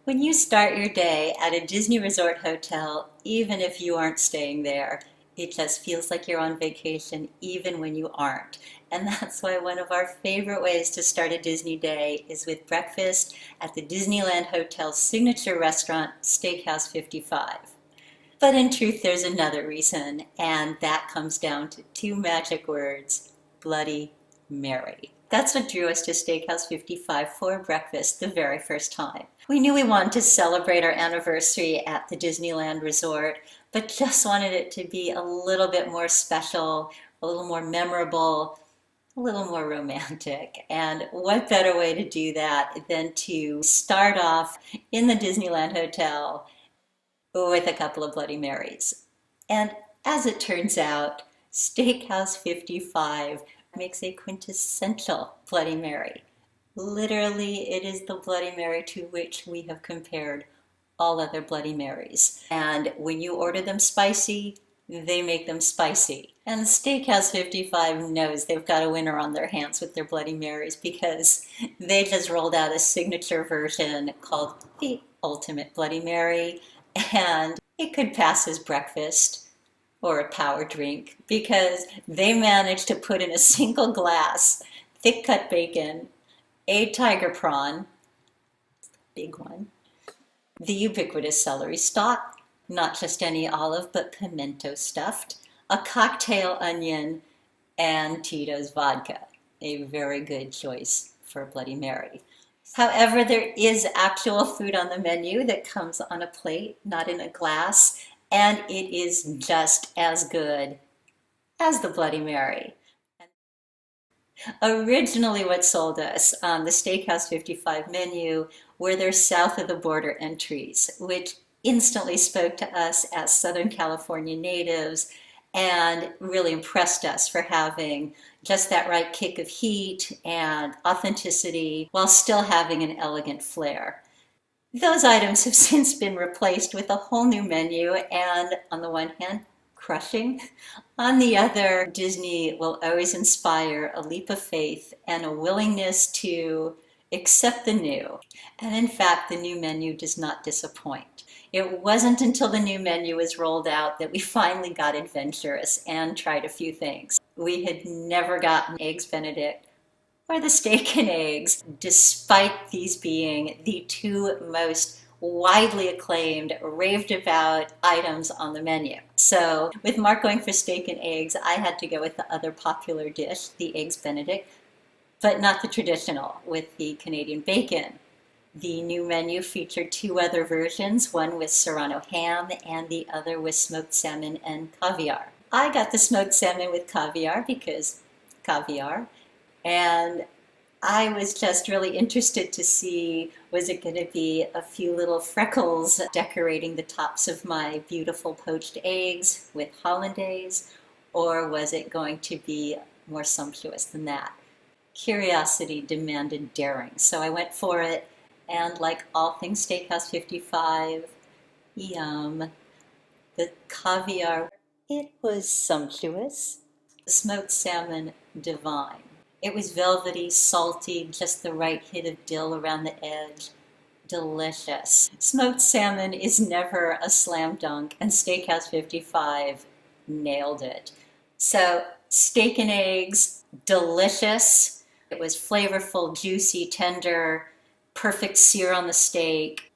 When you start your day at a Disney Resort hotel, even if you aren't staying there, it just feels like you're on vacation even when you aren't. And that's why one of our favorite ways to start a Disney day is with breakfast at the Disneyland Hotel's signature restaurant, Steakhouse 55. But in truth, there's another reason, and that comes down to two magic words: Bloody Mary. That's what drew us to Steakhouse 55 for breakfast the very first time. We knew we wanted to celebrate our anniversary at the Disneyland Resort, but just wanted it to be a little bit more special, a little more memorable, a little more romantic. And what better way to do that than to start off in the Disneyland Hotel with a couple of Bloody Marys. And as it turns out, Steakhouse 55 makes a quintessential Bloody Mary. Literally, it is the Bloody Mary to which we have compared all other Bloody Marys. And when you order them spicy, they make them spicy. And Steakhouse 55 knows they've got a winner on their hands with their Bloody Marys because they just rolled out a signature version called the Ultimate Bloody Mary, and it could pass as breakfast or a power drink because they managed to put in a single glass thick cut bacon, a tiger prawn, big one, the ubiquitous celery stalk, not just any olive but pimento stuffed, a cocktail onion, and Tito's vodka. A very good choice for a Bloody Mary. However, there is actual food on the menu that comes on a plate, not in a glass, and it is just as good as the Bloody Mary. Originally, what sold us on the Steakhouse 55 menu were their south of the border entries, which instantly spoke to us as Southern California natives and really impressed us for having just that right kick of heat and authenticity while still having an elegant flair. Those items have since been replaced with a whole new menu, and on the one hand, crushing. On the other, Disney will always inspire a leap of faith and a willingness to accept the new. And in fact, the new menu does not disappoint. It wasn't until the new menu was rolled out that we finally got adventurous and tried a few things. We had never gotten Eggs Benedict or the steak and eggs, despite these being the two most widely acclaimed, raved about items on the menu. So with Mark going for steak and eggs, I had to go with the other popular dish, the Eggs Benedict, but not the traditional with the Canadian bacon. The new menu featured two other versions, one with serrano ham and the other with smoked salmon and caviar. I got the smoked salmon with caviar because caviar, and I was just really interested to see, was it going to be a few little freckles decorating the tops of my beautiful poached eggs with hollandaise, or was it going to be more sumptuous than that? Curiosity demanded daring, so I went for it. And like all things Steakhouse 55, yum. The caviar, it was sumptuous. The smoked salmon, divine. It was velvety, salty, just the right hit of dill around the edge. Delicious. Smoked salmon is never a slam dunk, and Steakhouse 55 nailed it. So, steak and eggs, delicious. It was flavorful, juicy, tender, perfect sear on the steak.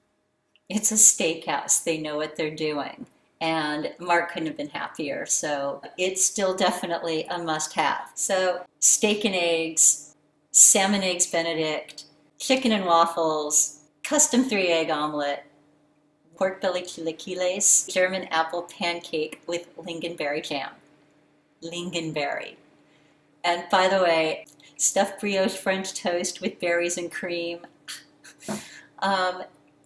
It's a steakhouse. They know what they're doing. And Mark couldn't have been happier. So it's still definitely a must-have. So steak and eggs, salmon eggs Benedict, chicken and waffles, custom 3-egg omelet, pork belly chilaquiles, German apple pancake with lingonberry jam. Lingonberry. And by the way, stuffed brioche French toast with berries and cream.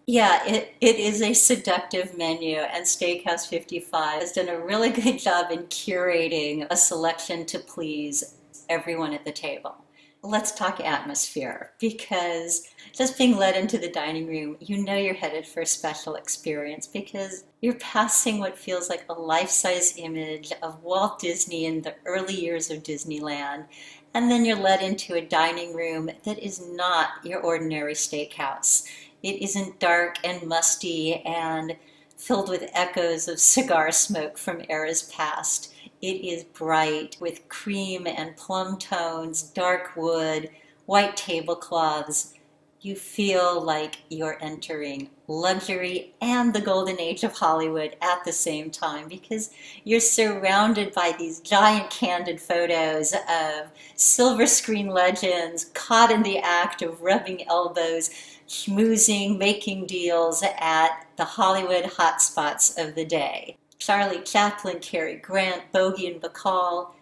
Yeah, it is a seductive menu, and Steakhouse 55 has done a really good job in curating a selection to please everyone at the table. Let's talk atmosphere, because just being led into the dining room, you know you're headed for a special experience because you're passing what feels like a life-size image of Walt Disney in the early years of Disneyland, and then you're led into a dining room that is not your ordinary steakhouse. It isn't dark and musty and filled with echoes of cigar smoke from eras past. It is bright with cream and plum tones, dark wood, white tablecloths. You feel like you're entering luxury and the golden age of Hollywood at the same time because you're surrounded by these giant candid photos of silver screen legends caught in the act of rubbing elbows, schmoozing, making deals at the Hollywood hotspots of the day. Charlie Chaplin, Cary Grant, Bogey and Bacall,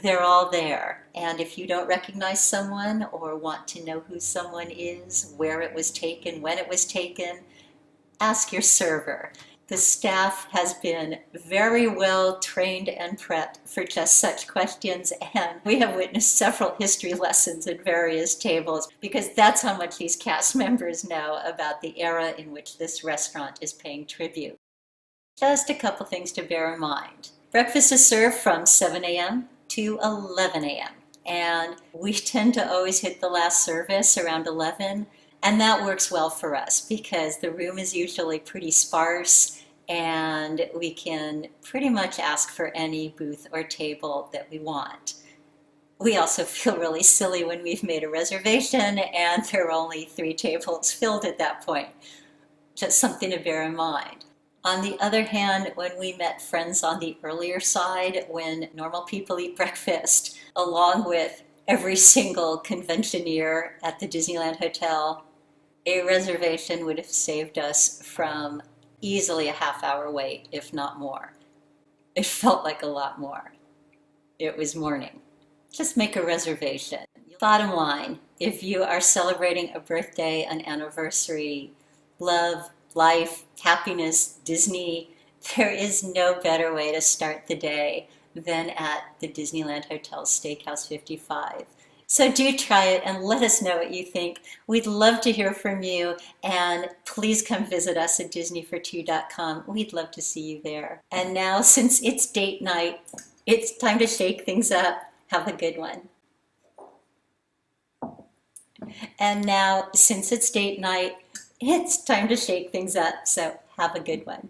they're all there. And if you don't recognize someone or want to know who someone is, where it was taken, when it was taken, ask your server. The staff has been very well trained and prepped for just such questions, and we have witnessed several history lessons at various tables because that's how much these cast members know about the era in which this restaurant is paying tribute. Just a couple things to bear in mind. Breakfast is served from 7 a.m. to 11 a.m. and we tend to always hit the last service around 11, and that works well for us because the room is usually pretty sparse and we can pretty much ask for any booth or table that we want. We also feel really silly when we've made a reservation and there are only 3 tables filled at that point. Just something to bear in mind. On the other hand, when we met friends on the earlier side, when normal people eat breakfast, along with every single conventioneer at the Disneyland Hotel, a reservation would have saved us from easily a half-hour wait, if not more. It felt like a lot more. It was morning. Just make a reservation. Bottom line, if you are celebrating a birthday, an anniversary, love, life, happiness, Disney, there is no better way to start the day than at the Disneyland Hotel Steakhouse 55. So do try it and let us know what you think. We'd love to hear from you, and please come visit us at disneyfor2.com. We'd love to see you there. And now, since it's date night, it's time to shake things up. Have a good one. And now, since it's date night, it's time to shake things up, so have a good one.